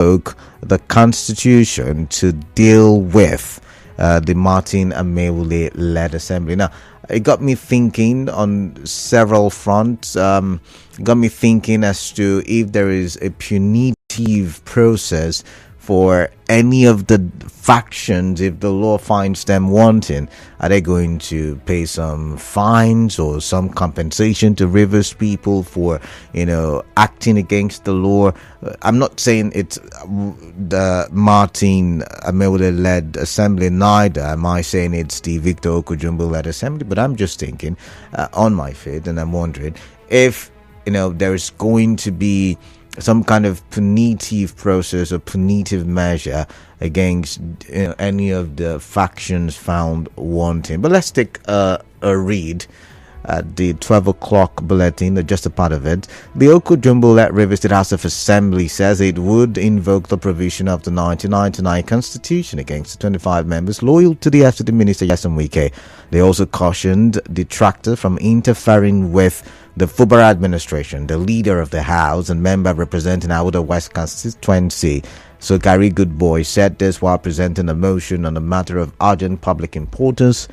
invoke the constitution to deal with the Martin Amaewhule-led assembly. Now, it got me thinking on several fronts. Got me thinking as to if there is a punitive process for any of the factions. If the law finds them wanting, are they going to pay some fines or some compensation to Rivers people for, acting against the law? I'm not saying it's the Martin Amaewhule-led assembly, neither am I saying it's the Victor Okojumbo-led assembly, but I'm just thinking on my feet, and I'm wondering if there's going to be some kind of punitive process or punitive measure against any of the factions found wanting. But let's take a read at the 12 o'clock bulletin, just a part of it. The Okojumbo-led Rivers State House of Assembly says it would invoke the provision of the 1999 Constitution against the 25 members loyal to the FCT Minister Nyesom Wike. They also cautioned detractors from interfering with the Fubara administration. The leader of the House and member representing Awuda West constituency, so Gary Goodboy, said this while presenting a motion on a matter of urgent public importance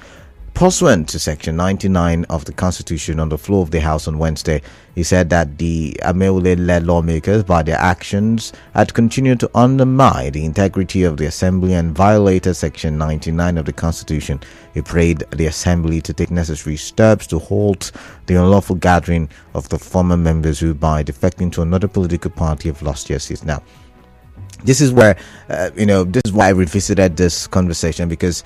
pursuant to Section 99 of the Constitution on the floor of the House on Wednesday. He said that the Amaewhule-led lawmakers, by their actions, had continued to undermine the integrity of the Assembly and violated Section 99 of the Constitution. He prayed the Assembly to take necessary steps to halt the unlawful gathering of the former members who, by defecting to another political party, have lost their seats. Now, this is where, this is why I revisited this conversation, because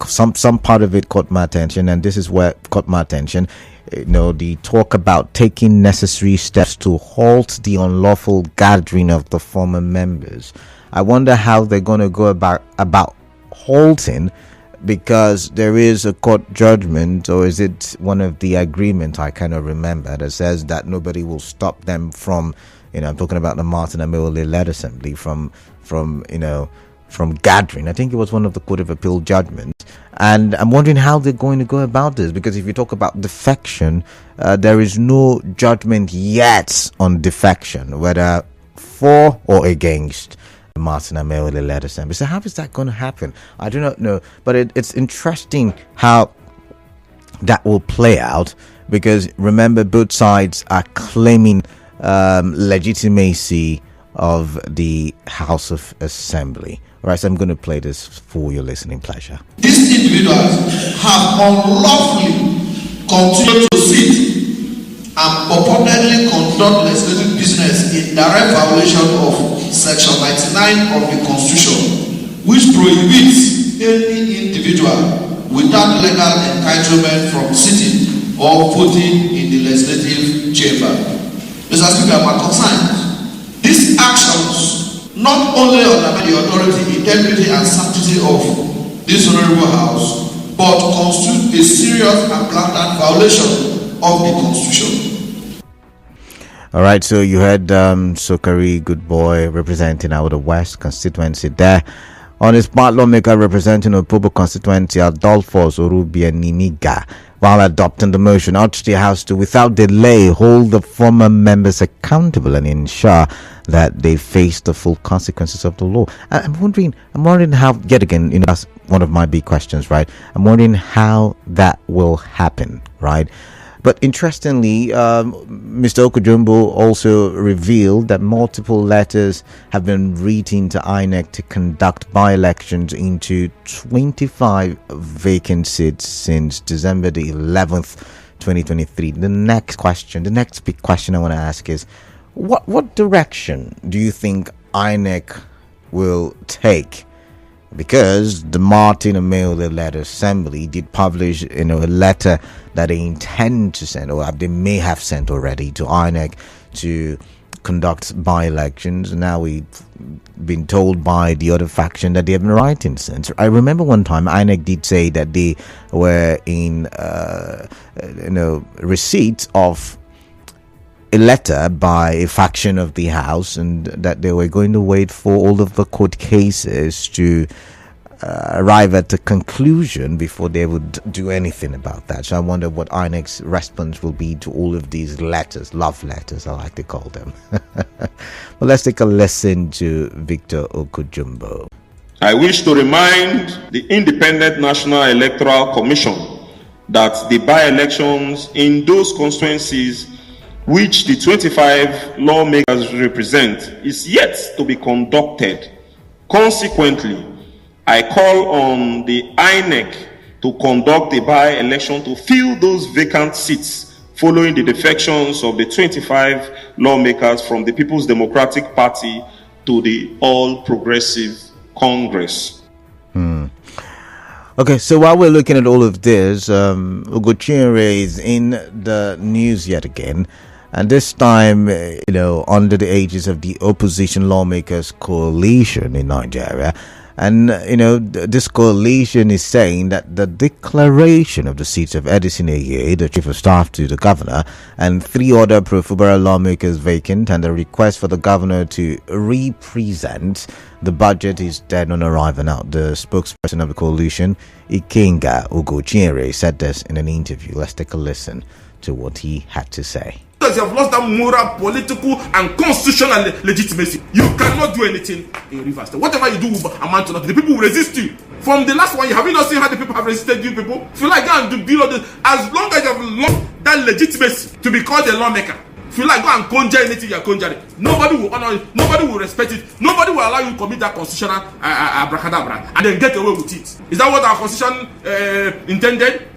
some part of it caught my attention, and this is where it caught my attention. The talk about taking necessary steps to halt the unlawful gathering of the former members. I wonder how they're going to go about halting, because there is a court judgment, or is it one of the agreements, I cannot remember, that says that nobody will stop them from, I'm talking about the Martin Amaewhule-led assembly from gathering. I think it was one of the Court of Appeal judgments. And I'm wondering how they're going to go about this, because if you talk about defection, there is no judgment yet on defection, whether for or against the Martin Amaewhule-led assembly. So how is that going to happen? I do not know. But it's interesting how that will play out, because remember, both sides are claiming legitimacy of the House of Assembly. All right, so I'm going to play this for your listening pleasure. These individuals have unlawfully continued to sit and purportedly conduct legislative business in direct violation of Section 99 of the Constitution, which prohibits any individual without legal entitlement from sitting or voting in the legislative chamber. Mr. Speaker, my concern, these actions not only undermine the authority, integrity, and sanctity of this honorable House, but constitute a serious and blatant violation of the Constitution. All right, so you heard Sokari Goodboy representing Awuda West constituency there. On his part, lawmaker representing Opobo constituency, Adolphus Orubianimiga, while adopting the motion, urged the House to, without delay, hold the former members accountable and ensure that they face the full consequences of the law. I'm wondering how, yet again, that's one of my big questions, right? I'm wondering how that will happen, right? But interestingly, Mr. Okojumbo also revealed that multiple letters have been written to INEC to conduct by-elections into 25 vacant seats since December the 11th, 2023. The next big question I want to ask is, what direction do you think INEC will take? Because the Martin Amaewhule-led assembly did publish, a letter that they intend to send, or they may have sent already, to INEC to conduct by-elections. Now we've been told by the other faction that they have been writing since. I remember one time INEC did say that they were in, receipt of a letter by a faction of the House, and that they were going to wait for all of the court cases to arrive at a conclusion before they would do anything about that. So I wonder what INEC's response will be to all of these letters, love letters, I like to call them. Well, let's take a listen to Victor Okujumbo. I wish to remind the Independent National Electoral Commission that the by-elections in those constituencies which the 25 lawmakers represent is yet to be conducted. Consequently, I call on the INEC to conduct a by-election to fill those vacant seats following the defections of the 25 lawmakers from the People's Democratic Party to the All Progressive Congress. Okay, so while we're looking at all of this, Ugochinyere is in the news yet again, and this time, under the aegis of the Opposition Lawmakers Coalition in Nigeria. And, this coalition is saying that the declaration of the seats of Edison Eye, the Chief of Staff to the Governor, and 3 other pro-Fubara lawmakers vacant, and the request for the Governor to represent the budget is dead on arrival now. The spokesperson of the coalition, Ikenga Ugochinyere, said this in an interview. Let's take a listen to what he had to say. Because you have lost that moral, political, and constitutional legitimacy. You cannot do anything in Rivers State. Whatever you do will amount to nothing. The people will resist you. From the last one, have you not seen how the people have resisted you people? If you like, go and do all this. As long as you have lost that legitimacy to be called a lawmaker, if you like, go and conjure anything you're conjuring. Nobody will honor it. Nobody will respect it. Nobody will allow you to commit that constitutional abracadabra and then get away with it. Is that what our constitution intended?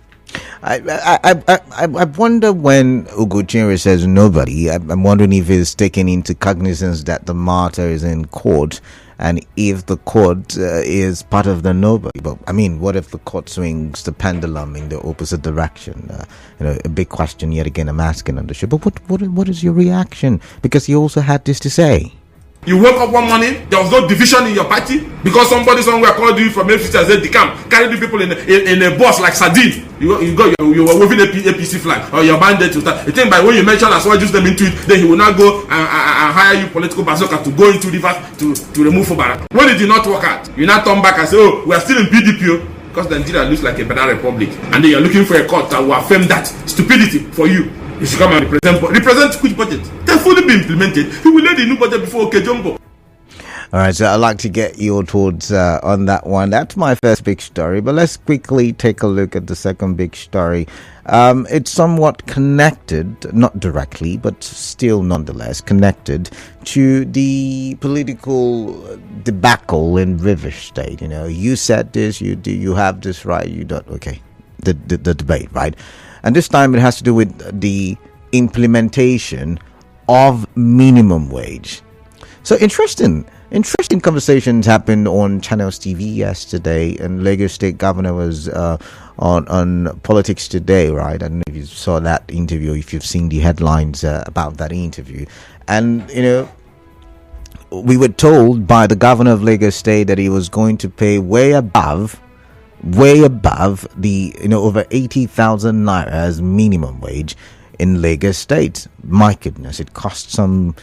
I wonder when Ugochinyere says nobody, I'm wondering if he's taking into cognizance that the matter is in court, and if the court is part of the nobody. But I mean, what if the court swings the pendulum in the opposite direction? A big question yet again I'm asking on the show. But what is your reaction? Because he also had this to say. You woke up one morning, there was no division in your party because somebody somewhere called you from APC and said, "Decam, carry the people in a bus like sardine." You were waving a APC flag or your mandate to start. You think by when you mention as well, just them into it, then he will not go and hire you political bazooka to go into Rivers to remove Fubara. When it did not work out, you now turn back and say, "Oh, we are still in PDP because Nigeria looks like a banana republic," and then you are looking for a court that will affirm that stupidity for you. You should come and represent which budget? They've fully been implemented. He will let the new budget before Okejumbo. All right, so I'd like to get your thoughts on that one. That's my first big story, but let's quickly take a look at the second big story. It's somewhat connected, not directly, but still nonetheless connected to the political debacle in Rivers State. You said this, you have this right, you don't. Okay, the debate, right? And this time it has to do with the implementation of minimum wage. So interesting conversations happened on Channels TV yesterday, and Lagos State Governor was on Politics Today, right? I don't know if you saw that interview, if you've seen the headlines about that interview. And, we were told by the Governor of Lagos State that he was going to pay way above the over 80,000 naira as minimum wage in Lagos State. My goodness, it cost some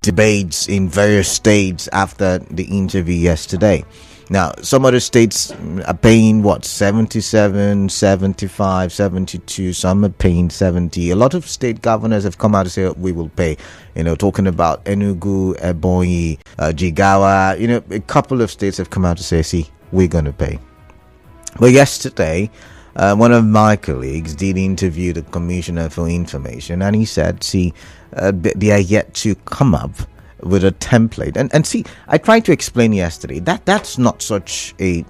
debates in various states after the interview yesterday. Now, some other states are paying 77, 75, 72, some are paying 70. A lot of state governors have come out to say, we will pay, talking about Enugu, Ebonyi, Jigawa. A couple of states have come out to say, see, we're going to pay. But yesterday, one of my colleagues did interview the Commissioner for Information, and he said, see, they are yet to come up with a template. And see, I tried to explain yesterday that that's not such a,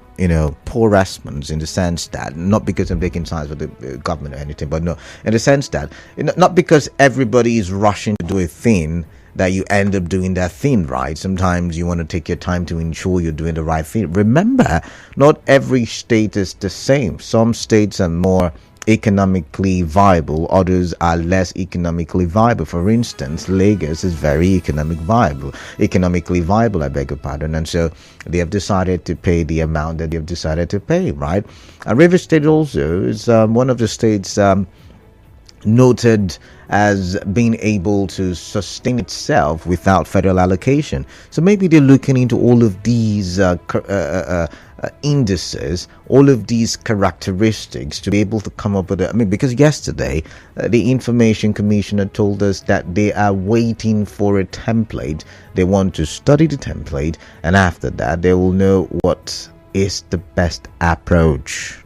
poor response in the sense that, not because I'm taking sides with the government or anything, but no, in the sense that, not because everybody is rushing to do a thing, that you end up doing that thing right. Sometimes you want to take your time to ensure you're doing the right thing. Remember, not every state is the same. Some states are more economically viable, others are less economically viable. For instance, Lagos is very economically viable, I beg your pardon, and so they have decided to pay the amount that they have decided to pay, right? And Rivers State also is one of the states noted as being able to sustain itself without federal allocation. So maybe they're looking into all of these indices, all of these characteristics to be able to come up with it. I mean, because yesterday the Information Commissioner told us that they are waiting for a template. They want to study the template, and after that they will know what is the best approach.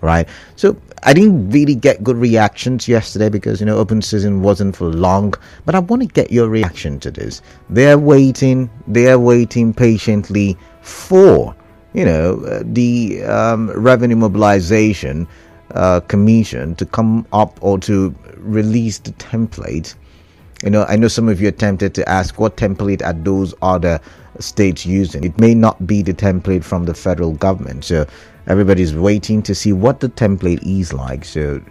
Right? So I didn't really get good reactions yesterday because open season wasn't for long, but I want to get your reaction to this. They're waiting patiently for the revenue mobilization commission to come up or to release the template. I know some of you are tempted to ask, what template are those other states using? It may not be the template from the federal government, so everybody's waiting to see what the template is like. So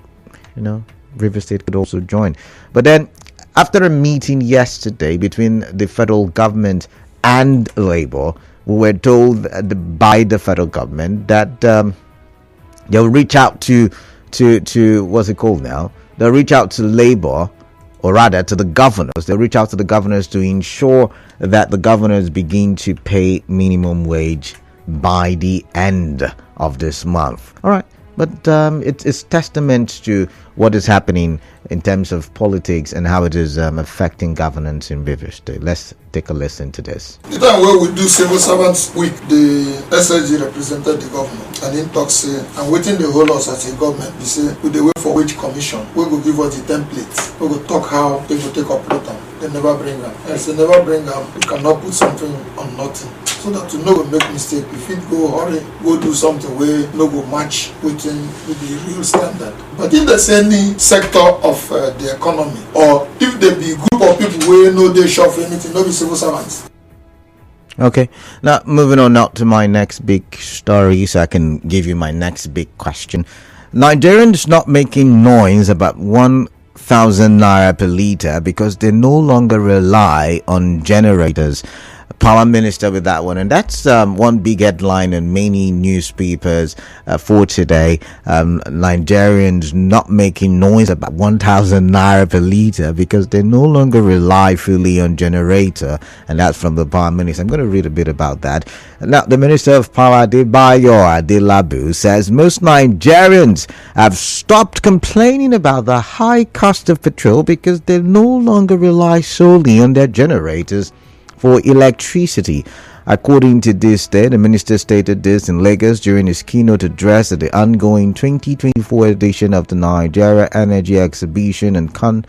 River State could also join. But then after a meeting yesterday between the federal government and Labour, we were told by the federal government that they'll reach out to what's it called now? They'll reach out to Labour, or rather to the governors. They'll reach out to the governors to ensure that the governors begin to pay minimum wage by the end of this month. All right. But it's testament to what is happening in terms of politics and how it is affecting governance in River State. Let's take a listen to this. The time where we do Civil Servants Week, the SSG represented the government, and in talk say, and waiting the whole us as a government, we say, we dey wait for wage commission, we go give us the templates, we go talk how they go take operate them. They never bring them. And if they never bring them, we cannot put something on nothing. So that to no go make mistake, if it go hurry, go do something where no go match with the real standard. But if there's any sector of the economy, or if there be a group of people where no they shop for anything, no be civil servants. Okay, now moving on now to my next big story, so I can give you my next big question. Nigerians not making noise about 1,000 naira per litre because they no longer rely on generators. Power Minister with that one, and that's one big headline in many newspapers for today. Nigerians not making noise about 1,000 naira per litre because they no longer rely fully on generator, and that's from the Power Minister. I'm going to read a bit about that. Now, the Minister of Power, Adebayo Adelabu, says most Nigerians have stopped complaining about the high cost of petrol because they no longer rely solely on their generators for electricity. According to this day, the minister stated this in Lagos during his keynote address at the ongoing 2024 edition of the Nigeria Energy Exhibition and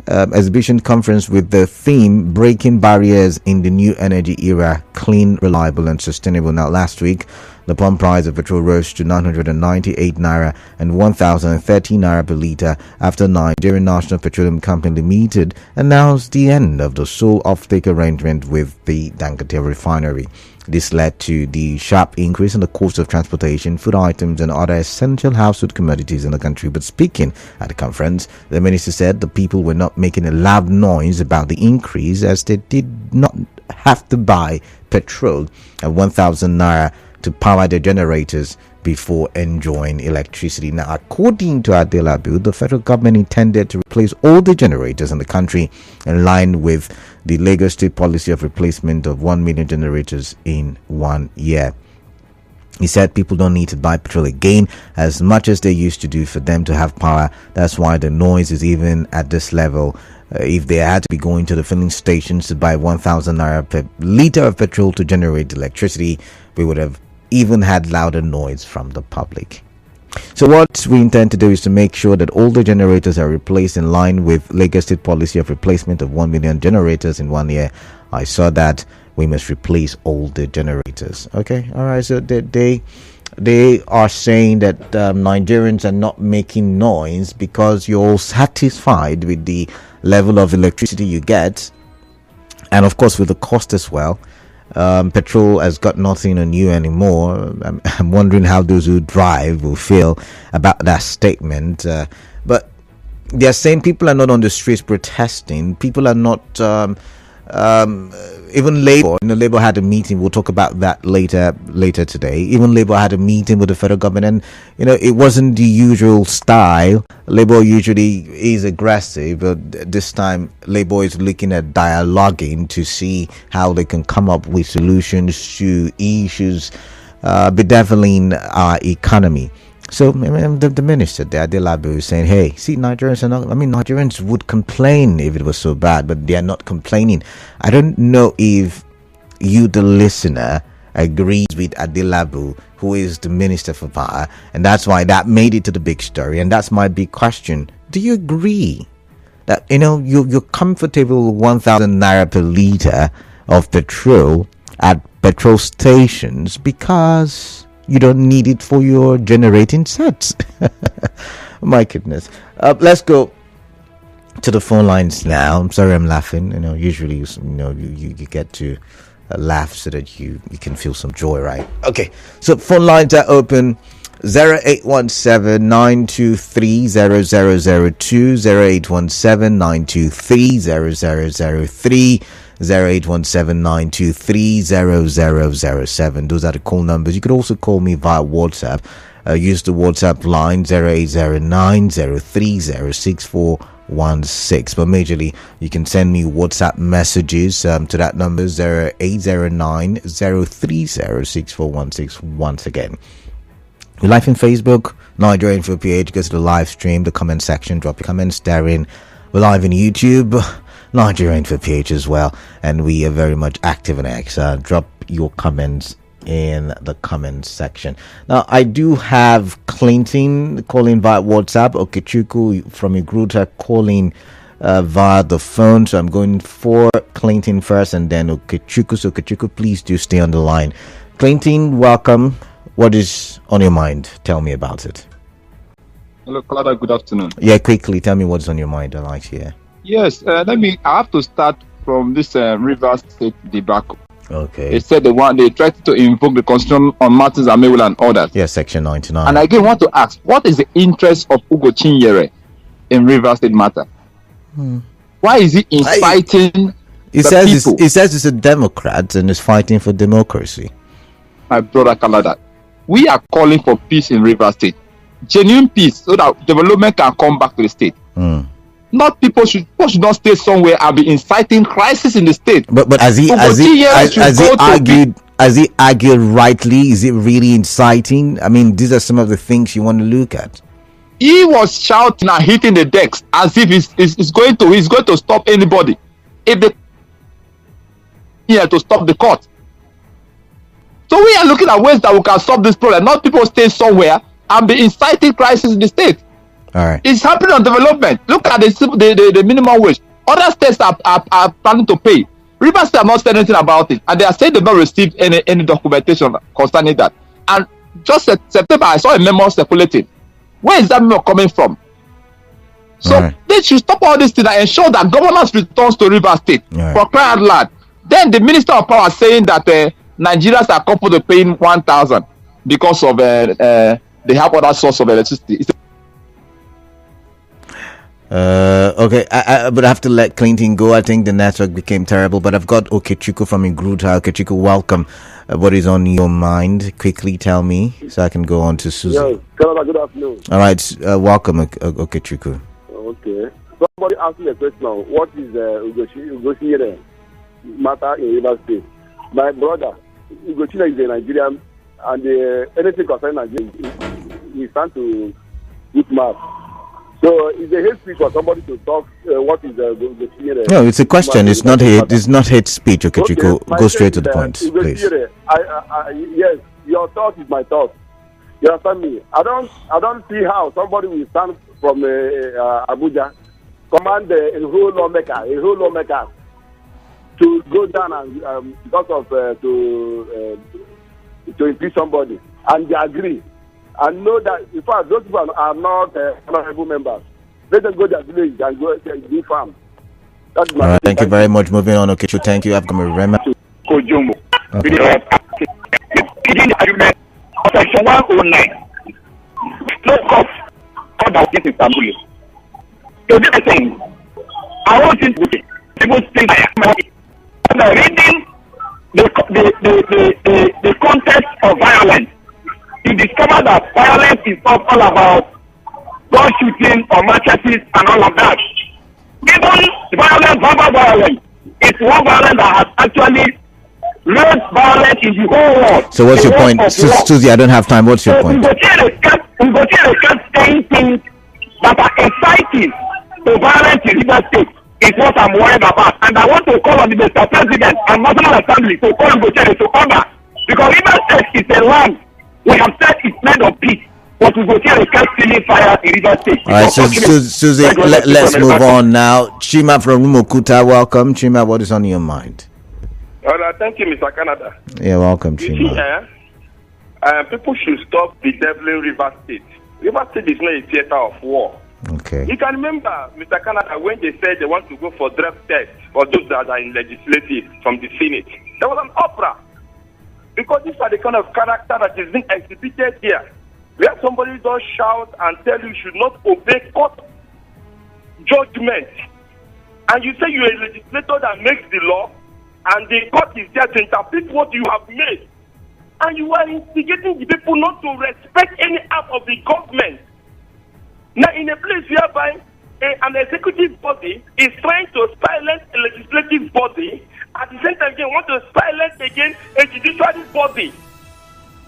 Exhibition Conference with the theme Breaking Barriers in the New Energy Era, Clean, Reliable and Sustainable. Now, last week, the pump price of petrol rose to 998 naira and 1,030 naira per litre after Nigerian National Petroleum Company Limited announced the end of the sole offtake arrangement with the Dangote refinery. This led to the sharp increase in the cost of transportation, food items and other essential household commodities in the country. But speaking at the conference, the minister said the people were not making a loud noise about the increase as they did not have to buy petrol at 1,000 naira to power their generators before enjoying electricity. Now, according to Adelabu, the federal government intended to replace all the generators in the country in line with the Lagos State policy of replacement of 1 million generators in 1 year. He said people don't need to buy petrol again as much as they used to do for them to have power. That's why the noise is even at this level. If they had to be going to the filling stations to buy 1,000 naira per litre of petrol to generate electricity, we would have even had louder noise from the public. So what we intend to do is to make sure that all the generators are replaced in line with Lagos State policy of replacement of 1 million generators in 1 year. I saw that we must replace all the generators. Okay, all right. So they are saying that Nigerians are not making noise because you're all satisfied with the level of electricity you get, and of course with the cost as well. Petrol has got nothing on you anymore. I'm wondering how those who drive will feel about that statement. But they're saying people are not on the streets protesting. People are not even Labour. Labour had a meeting. We'll talk about that later today. Even Labour had a meeting with the federal government, and it wasn't the usual style. Labour usually is aggressive, but this time Labour is looking at dialoguing to see how they can come up with solutions to issues bedeviling our economy. So the minister there, Adelabu, is saying, hey, see, Nigerians are not, Nigerians would complain if it was so bad, but they are not complaining. I don't know if you, the listener, agrees with Adelabu, who is the minister for power, and that's why that made it to the big story. And that's my big question. Do you agree that, you're comfortable with 1,000 naira per litre of petrol at petrol stations because you don't need it for your generating sets? My goodness. Let's go to the phone lines now. I'm sorry I'm laughing. Usually you get to laugh so that you can feel some joy, right? Okay, so phone lines are open. 0817-923-0002, 0817-923-0003, 0817-923-0007. Those are the call numbers. You could also call me via WhatsApp. Use the WhatsApp line 0809-030-6416. But majorly, you can send me WhatsApp messages to that number 0809-030-6416. Once again, we're live in Facebook, Nigerian for PH. Go to the live stream, the comment section, drop your comments therein. We're live in YouTube, Nigerian for PH as well, and we are very much active in X. Drop your comments in the comment section. Now, I do have Clinton calling via WhatsApp, Nkwachukwu from Igruta calling via the phone. So I'm going for Clinton first and then Nkwachukwu. So Nkwachukwu, please do stay on the line. Clinton, welcome. What is on your mind? Tell me about it. Hello, Clara. Good afternoon. Yeah, quickly, tell me what's on your mind. I like to hear. Yes, I have to start from this River State debacle. Okay. They said they tried to invoke the Constitution on Martins Amewula and others. Yes, Section 99. And again, want to ask, what is the interest of Ugo Chinyere in River State matter? Why is he inciting He says he's a Democrat and is fighting for democracy. My brother Kalada, we are calling for peace in River State. Genuine peace so that development can come back to the state. Not people should not stay somewhere and be inciting crisis in the state. But as he argued rightly, is it really inciting? I mean, these are some of the things you want to look at. He was shouting and hitting the decks as if he's going to stop anybody. If they here to stop the court. So we are looking at ways that we can solve this problem. Not people stay somewhere and be inciting crisis in the state. All right. It's happening on development. Look at the minimum wage. Other states are planning to pay. Rivers State have not said anything about it, and they are saying they've not received any documentation concerning that. And just September, I saw a memo circulating. Where is that memo coming from? So they should stop all this thing and ensure that governance returns to Rivers State for crying out loud. Then the Minister of Power saying that Nigerians are coupled to paying 1,000 because of they have other source of electricity. Okay, but I have to let Clinton go. I think the network became terrible, but I've got Nkwachukwu from Igruta. Nkwachukwu, welcome. What is on your mind? Quickly tell me so I can go on to Susan. Yes, good afternoon. All right, welcome, Nkwachukwu. Okay. Somebody asked me a question. What is Ugochi matter in Rivers State? My brother, Ugochi is a Nigerian, and anything concerning Nigeria, we stand to good map. So it's a hate speech for somebody to talk. What is the No, it's a question. It's not hate. It's not hate speech. Okay, go straight to the point, please. Yes, your thought is my thought. You understand me? I don't see how somebody will stand from Abuja, command a whole lawmaker to go down and because of to impeach somebody, and they agree. And know that, in fact, those people are not honorable members. Let them go to their village and go do farm. That's my thank you very much. Moving on, okay, thank you. I've got my remember. Kojomo. The argument of Section 109. No cost order against Istanbul. So this is saying, I want you to people think after reading the context of violence. You discover that violence is not all about gun shooting or machetes and all of that. Even violence, verbal violence, is one violence that has actually raised violence in the whole world. So what's your point? Susie, I don't have time. What's your point? Ugochi kept saying things that are exciting to violence in Rivers State is what I'm worried about. And I want to call on the Mr. President and National Assembly to call Ugochi to order. Because Rivers State is a land we have said it's made of peace. But Ugochi kept stealing fire in Rivers State. All right, so Susie, let's move on now. Chima from Rumukuta, welcome. Chima, what is on your mind? Thank you, Mr. Canada. You're welcome, Chima. People should stop bedeviling Rivers State. Rivers State is not a theater of war. Okay. You can remember, Mr. Canada, when they said they want to go for draft test for those that are in legislative from the Senate. There was an opera. Because these are the kind of character that is being exhibited here. Where somebody does shout and tell you should not obey court judgment. And you say you're a legislator that makes the law, and the court is there to interpret what you have made. And you are instigating the people not to respect any act of the government. Now, in a place whereby an executive body is trying to silence a legislative body, at the same time they want to silence again a judicial body.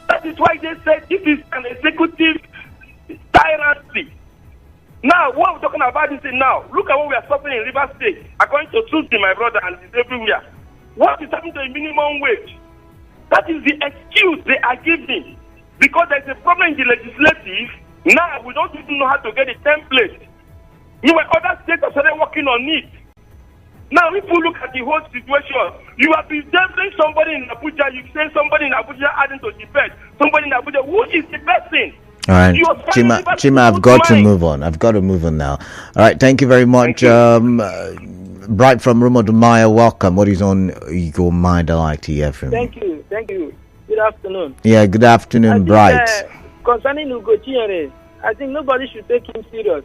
That is why they said this is an executive tyranny. Now, what we're talking about is now. Look at what we are suffering in Rivers State. According to Tuesday, my brother, and it's everywhere. What is happening to the minimum wage? That is the excuse they are giving. Because there's a problem in the legislative. Now, we don't even know how to get a template. Other states are started working on it. Now, if you look at the whole situation, you have been deviling somebody in Abuja, you say somebody in Abuja adding to the bed, somebody in Abuja, who is the person? All right, Chima, I've got to move on. I've got to move on now. All right, thank you very much. Bright from Rumodumaya, welcome. What is on your mind? I like to hear from you. Thank you. Good afternoon. Yeah, good afternoon, Bright. Concerning Ugochi, I think nobody should take him serious.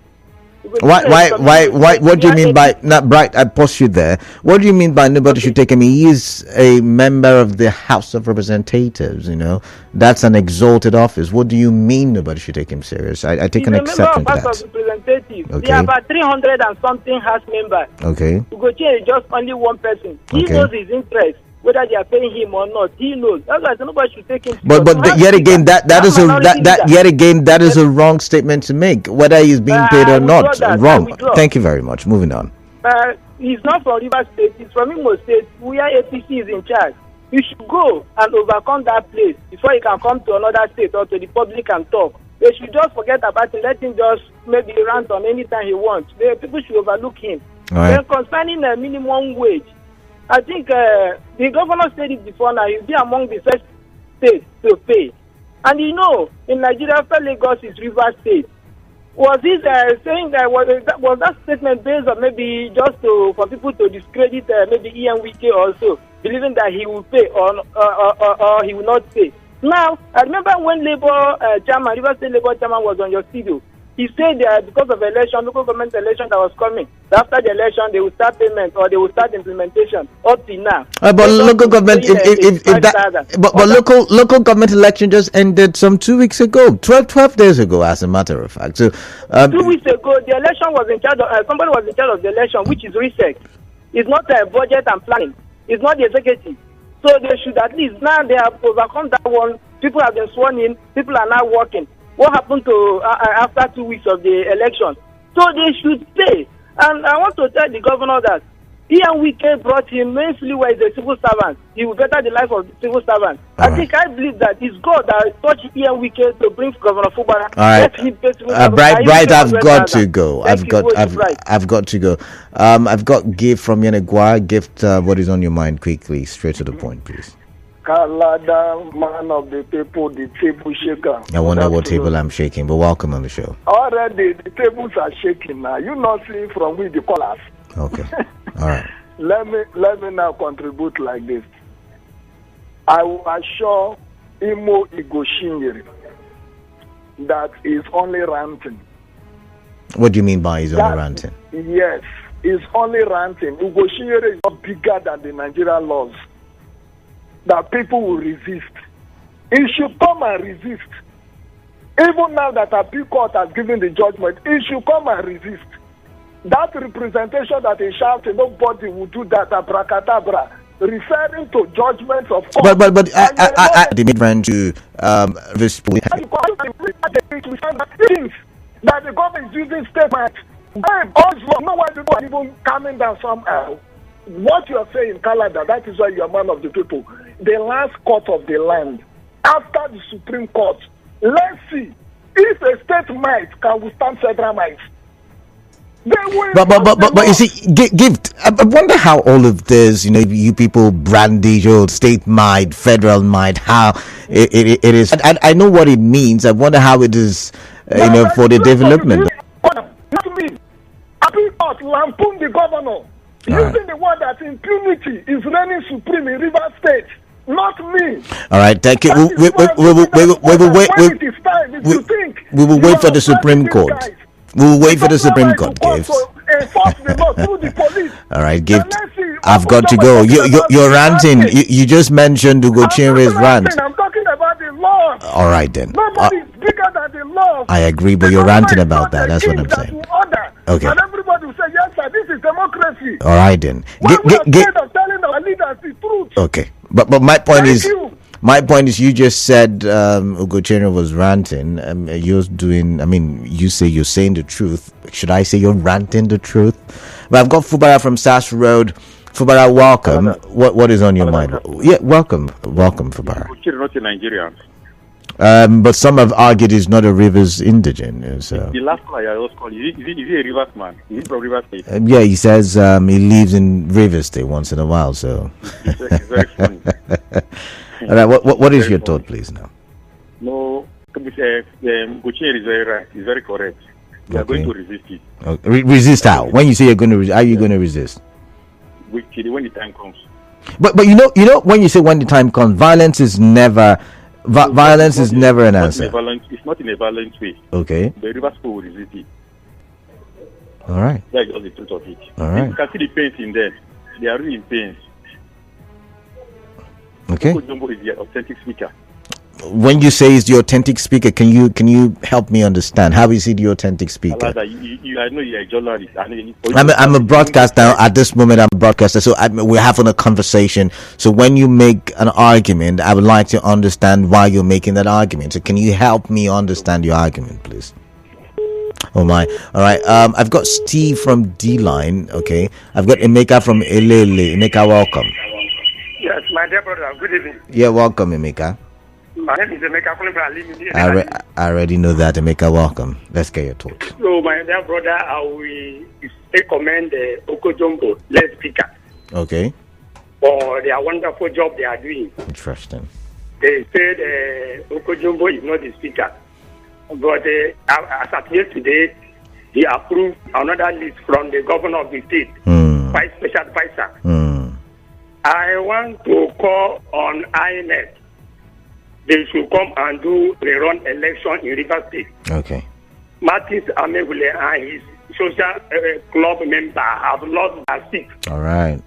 Why? What do you mean by not Bright? I pause you there. What do you mean by nobody should take him? He is a member of the House of Representatives. That's an exalted office. What do you mean nobody should take him serious? I take an exception to that. House of Representatives. Okay. There are about 300 and something House members. Okay. Ugochi is just only one person. He knows his interest. Whether they are paying him or not, he knows. That's why nobody should take him. But yet again, that is a wrong statement to make. Whether he's being paid or not, wrong. Thank you very much. Moving on. He's not from Rivers State. He's from Imo State, where APC is in charge. You should go and overcome that place before he can come to another state or to the public and talk. They should just forget about it. Let him just maybe rant on anytime he wants. People should overlook him. Right. Then concerning the minimum wage, I think the governor said it before now, he'll be among the first states to pay. And in Nigeria, after Lagos is Rivers State. Was he saying that was that statement based on maybe just for people to discredit maybe Ian Wike also, believing that he will pay or he will not pay? Now, I remember when Rivers State Labour Chairman was on your studio, he said because of local government election that was coming, after the election they will start payment or they will start implementation up to now. But local government, local government election just ended some 2 weeks ago, 12 days ago, as a matter of fact. So 2 weeks ago, the election was in charge of somebody was in charge of the election, which is research. It's not budget and planning. It's not the executive. So they should at least now they have overcome that one. People have been sworn in. People are now working. What happened to after 2 weeks of the election? So they should pay. And I want to tell the governor that Ian Wike brought him mainly where he's a civil servant. He will better the life of the civil servant. I believe that it's God that touched Ian Wike to bring Governor Fubara. All right, Bright, I've got to go. I've got to go. I've got gift from Yenegwa. Gift, what is on your mind? Quickly, straight to the point, please. Kalada, man of the people, the table shaker. I wonder what table I'm shaking, but welcome on the show. Already, the tables are shaking now. You not see from with the callers. Okay. All right. Let me now contribute like this. I will assure Imo Igoshinyeri that is only ranting. What do you mean by he's only ranting? Yes, he's only ranting. Igoshinyeri is not bigger than the Nigerian laws. That people will resist. He should come and resist. Even now that appeal court has given the judgment, he should come and resist. That representation that he shouted, nobody will do that, abracadabra. referring to judgments of court. But I they made run to this things that the government is using statements. Also, no one people are even coming down somehow. What you are saying, Canada, that is why you are man of the people. The last court of the land, after the Supreme Court, let's see if a state might can withstand federal might. But you see, I wonder how all of this, you people brandish old state might, federal might, how it is. I know what it means. I wonder how it is, for the development. Not me. I not lampoon the governor using the word that impunity is reigning supreme in River State. Not me. All right, thank you. We will wait for the Supreme Court. We will wait for the Supreme Court, Gibbs. All right, Gibbs. I've got to go. You're ranting. You just mentioned Ugochire's rant. I'm talking about the law. All right, then. Nobody's bigger than the law. I agree, but you're ranting about that. That's what I'm saying. Okay. And everybody will say, yes, sir, this is democracy. All right, then. We are afraid of telling our leaders the truth. Okay. But my point is... you just said Ugochire was ranting. You're doing, you say you're saying the truth. Should I say you're ranting the truth? But I've got Fubara from Sass Road. Fubara, welcome. What is on your mind? Yeah, welcome, Fubara. Ugochire not a Nigerian. But some have argued he's not a Rivers indigent. So. The last one I was called, is he a Rivers man? Is he from Rivers State? Yeah, he says he lives in Rivers State once in a while. So. It's very funny. All right, what is your thought, please, now? No, Ugochire is very right. He's very correct. We are going to resist it. Okay. Resist how? When you say you're going to resist, how are you going to resist? When the time comes. But when you say when the time comes, violence is never an answer. It's not in a violent way. Okay. The Rivers people will resist it. All right. That's just the truth of it. All right. You can see the pains in them. They are really in pains. Okay. Jumbo is the authentic speaker. When you say he's the authentic speaker, can you help me understand? How is he the authentic speaker? I know you're a journalist. I'm a broadcaster at this moment. I'm a broadcaster, so we're having a conversation. So when you make an argument, I would like to understand why you're making that argument. So can you help me understand your argument, please? Oh my! All right. I've got Steve from D Line. Okay. I've got Emeka from Elele. Emeka, welcome. Yes, my dear brother. Good evening. Yeah, welcome, Emeka. My name is Emeka calling from Alimi. I already know that, Emeka. Welcome. Let's get your thoughts. So, my dear brother, I will recommend Okojombo, less speaker. Okay. For their wonderful job they are doing. Interesting. They said Okojombo is not the speaker. But as at yesterday, he approved another list from the governor of the state, vice special advisor. I want to call on INEC. They should come and do the run election in River State. Okay. Martins Amewule and his social club member have lost their seat. All right.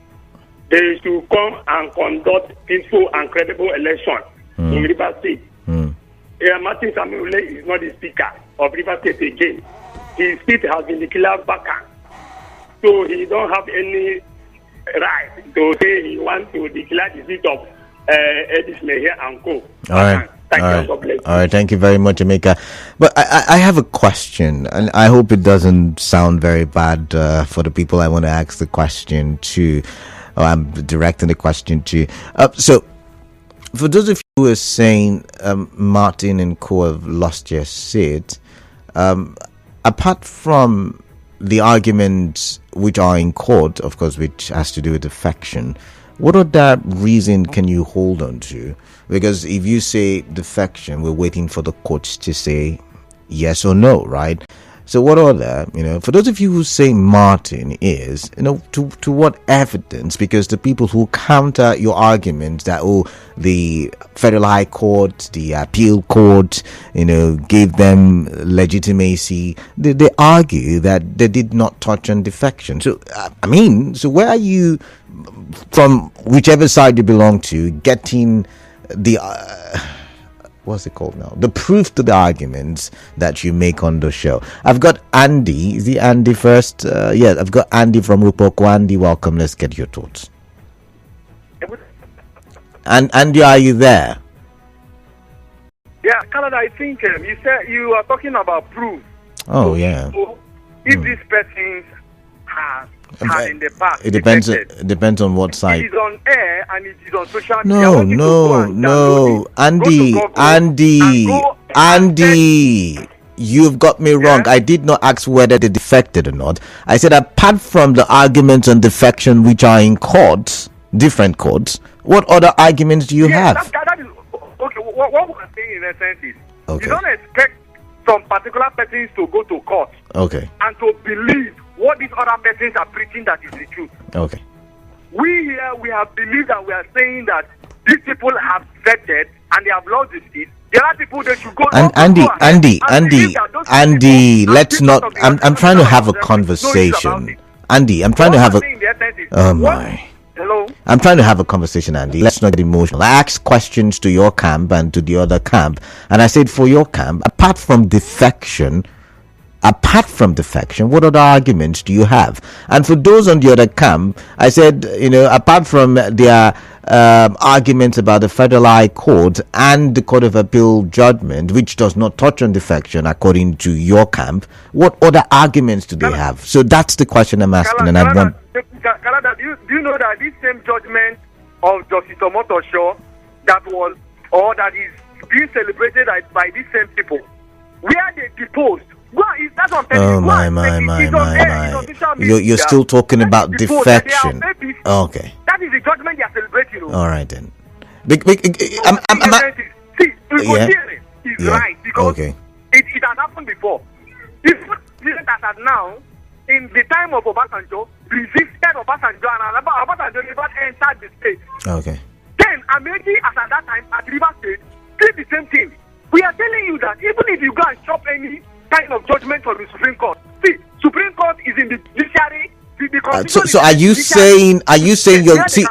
They should come and conduct peaceful and credible election in River State. Martins Amewule is not the speaker of River State again. His seat has been declared vacant. So he don't have any right to say he wants to declare the seat of Edith Meher and Co. All right. All right. Thank you very much, Emeka. But I have a question, and I hope it doesn't sound very bad for the people I want to ask the question to. Or I'm directing the question to. So, for those of you who are saying Martin and Co. have lost their seat, apart from the arguments which are in court, of course, which has to do with defection, what other reason can you hold on to? Because if you say defection, we're waiting for the courts to say yes or no, right? So what other, for those of you who say Martin is, to what evidence? Because the people who counter your argument that, the Federal High Court, the Appeal Court, gave them legitimacy, they argue that they did not touch on defection. So, so where are you, from whichever side you belong to, getting the... what's it called now? The proof to the arguments that you make on the show. I've got Andy. Is it Andy first? Yeah, I've got Andy from Rupoko. Andy, welcome. Let's get your thoughts. Good And are you there? Yeah, Canada, I think you said you are talking about proof. Oh, yeah. So if these persons have had in the past, It depends on what side. it is on air and it is on social media. No, Andy, you've got me wrong. I did not ask whether they defected or not. I said apart from the arguments on defection which are in courts, different courts, what other arguments do you have? That is, okay, what we're saying in essence is you don't expect some particular persons to go to court and to believe what these other persons are preaching that is the truth. Okay. We have believed and we are saying that these people have vetted and they have lost the seat. There are people that should go. Andy, let's not. I'm trying to have a conversation. Andy, I'm trying to have a. Oh my. Hello. I'm trying to have a conversation, Andy. Let's not get emotional. I asked questions to your camp and to the other camp, and I said for your camp, apart from defection, what other arguments do you have? And for those on the other camp, I said, apart from their arguments about the Federal High Court and the Court of Appeal judgment, which does not touch on defection, according to your camp, what other arguments do they have? So that's the question I'm asking, and I want. Canada, do you know that this same judgment of Justice Omotosho that is being celebrated by these same people, where they deposed? Oh my. You're still talking about defection. Okay. That is the judgment they are celebrating. All right then. Is right because it has happened before. This president has now, in the time of Obasanjo, resisted Obasanjo and Obasanjo never entered the state. Okay. Then Amechi, as at that time at River State, did the same thing. We are telling you that even if you go and shop any kind of judgment from the Supreme Court. See, Supreme Court is in the judiciary. So are you saying you're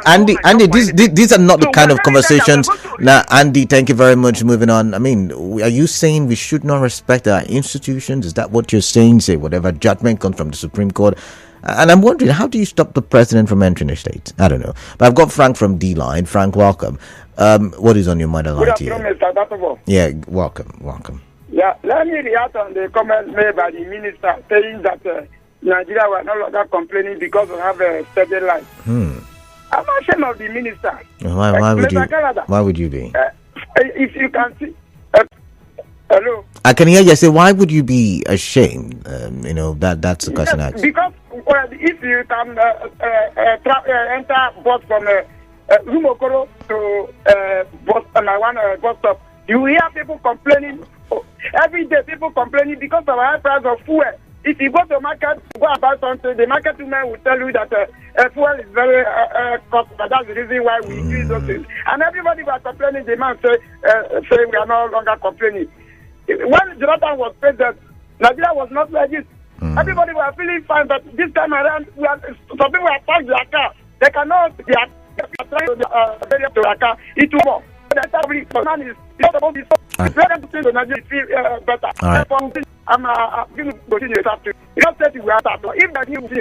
Andy, these are not the kind of conversations now. Andy, thank you very much. Moving on. I mean, are you saying we should not respect our institutions? Is that what you're saying? Say whatever judgment comes from the Supreme Court. And I'm wondering, how do you stop the president from entering the state? I don't know. But I've got Frank from D-Line. Frank, welcome. What is on your mind? Good afternoon, Mr. Databo. Yeah, welcome. Yeah, let me react on the comment made by the minister saying that Nigeria were no longer complaining because we have a steady life. I'm ashamed of the minister. Why would you be? If you can see, hello. I can hear you say, why would you be ashamed? That's the question I asked. Because if you can enter bus from Rumokoro to bus stop, you hear people complaining. Every day people complaining because of high price of fuel. If you go to market to go and buy something, the market woman will tell you that fuel is very costly. That's the reason why we increase those things. And everybody was complaining. The man say we are no longer complaining. When Jonathan was president, Nigeria was not like this. Everybody was feeling fine, but this time around, some people have parked their car. They cannot. They are trying to their car. It's too more. The man is not supposed to be so. It's better to think the Nigeria feel better. I'm going to continue to talk to you. You don't say you will have to. If that you will do,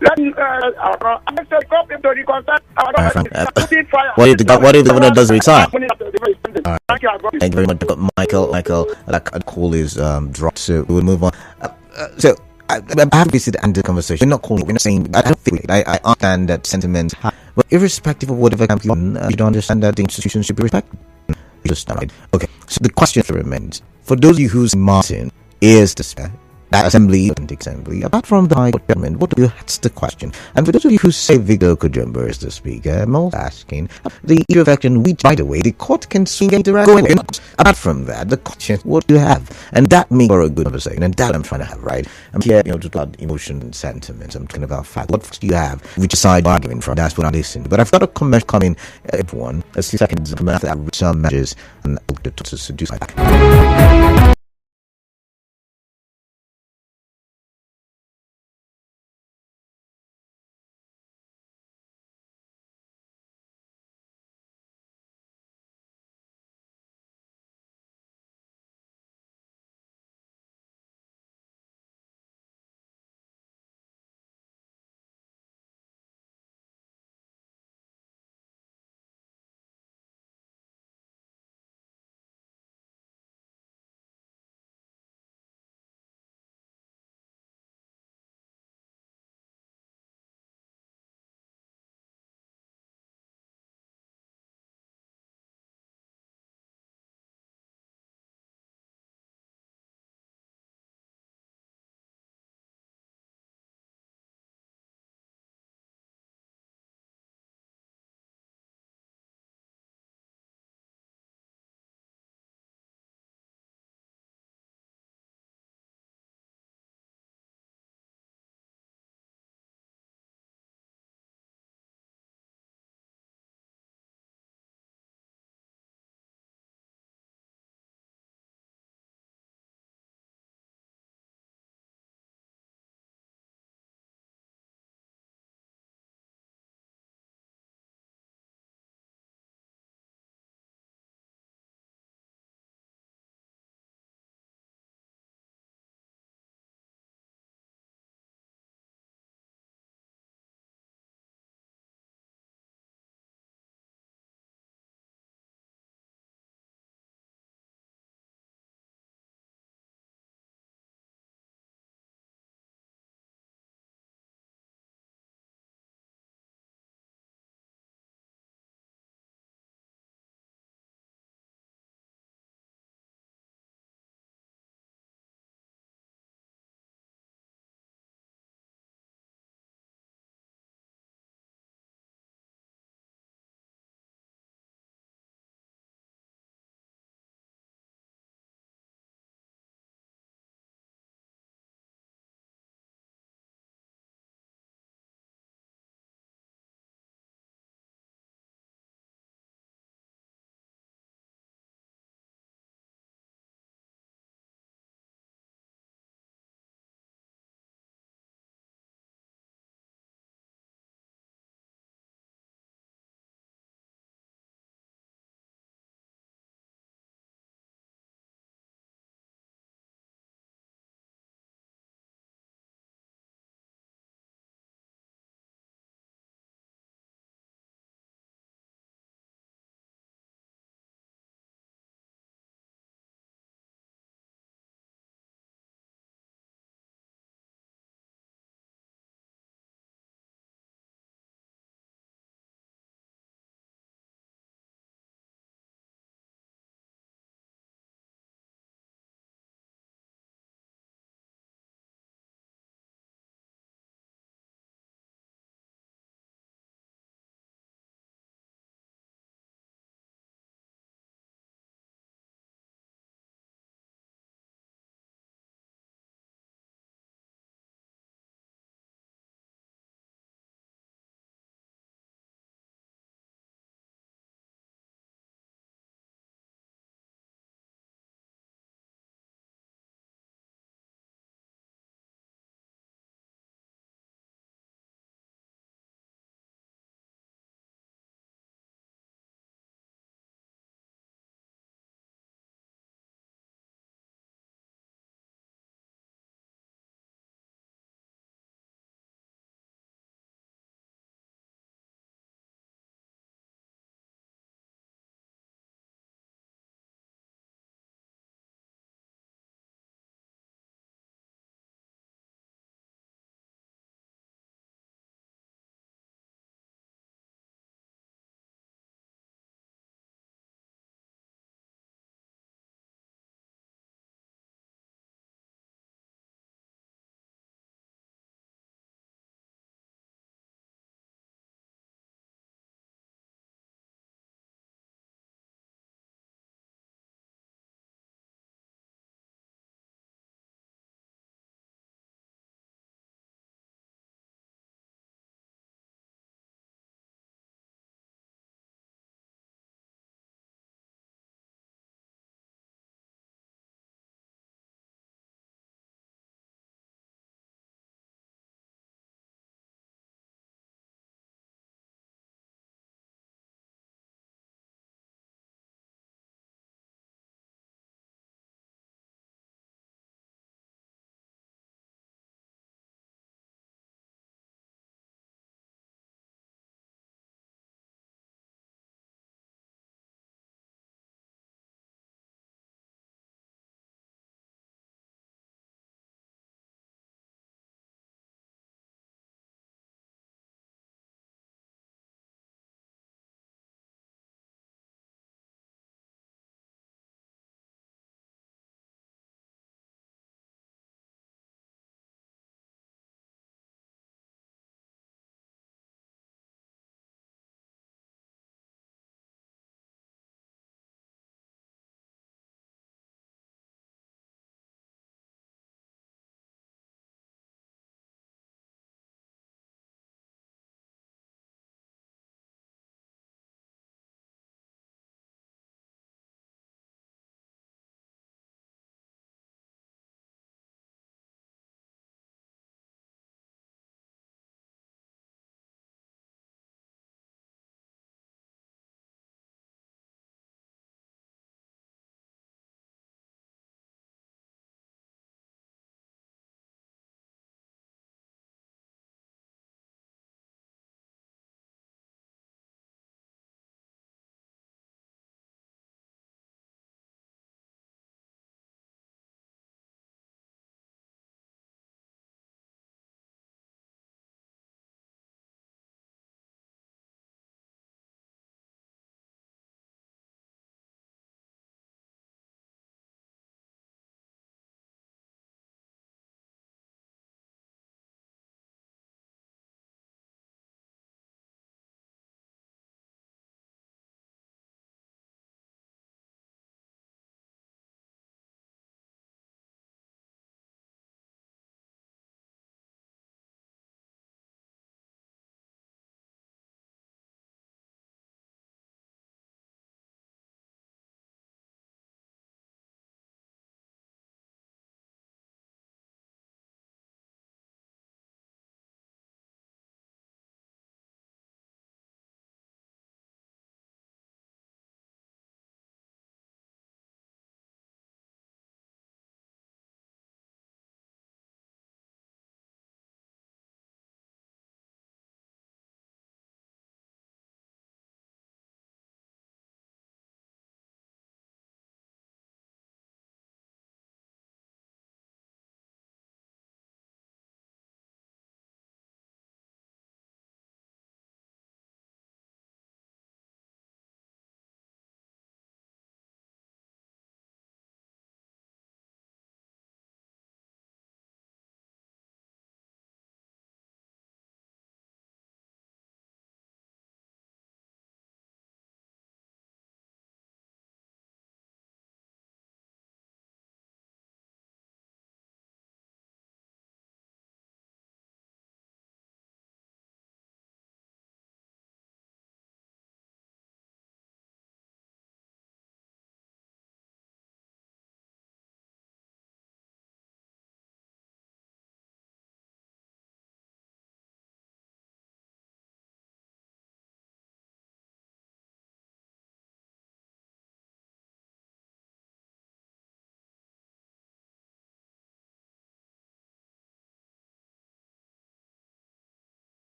let me come into the contact. What if the governor doesn't retire? Thank you very much, Michael. That call is dropped, so we will move on. So I have to visit and the conversation. We're not calling. We're not saying. I don't think. I understand that sentiment, but irrespective of whatever camp you're on, you don't understand that the institutions should be respected. Okay. So the question remains for those of you whose Martin is the that assembly, apart from the High Court judgment, that's the question. And for those of you who say Victor Kujumba is the speaker, I'm also asking the issue of action, which, by the way, the court can swing and direct. Apart from that, the question, what do you have? And that makes for a good conversation, and that I'm trying to have, right? I'm here, to talk about emotion and sentiments. I'm talking about fact. What do you have? Which side arguing from? That's what I'm listening. But I've got a comment coming, everyone. A few seconds after I reach some measures, and I'll get to seduce my back.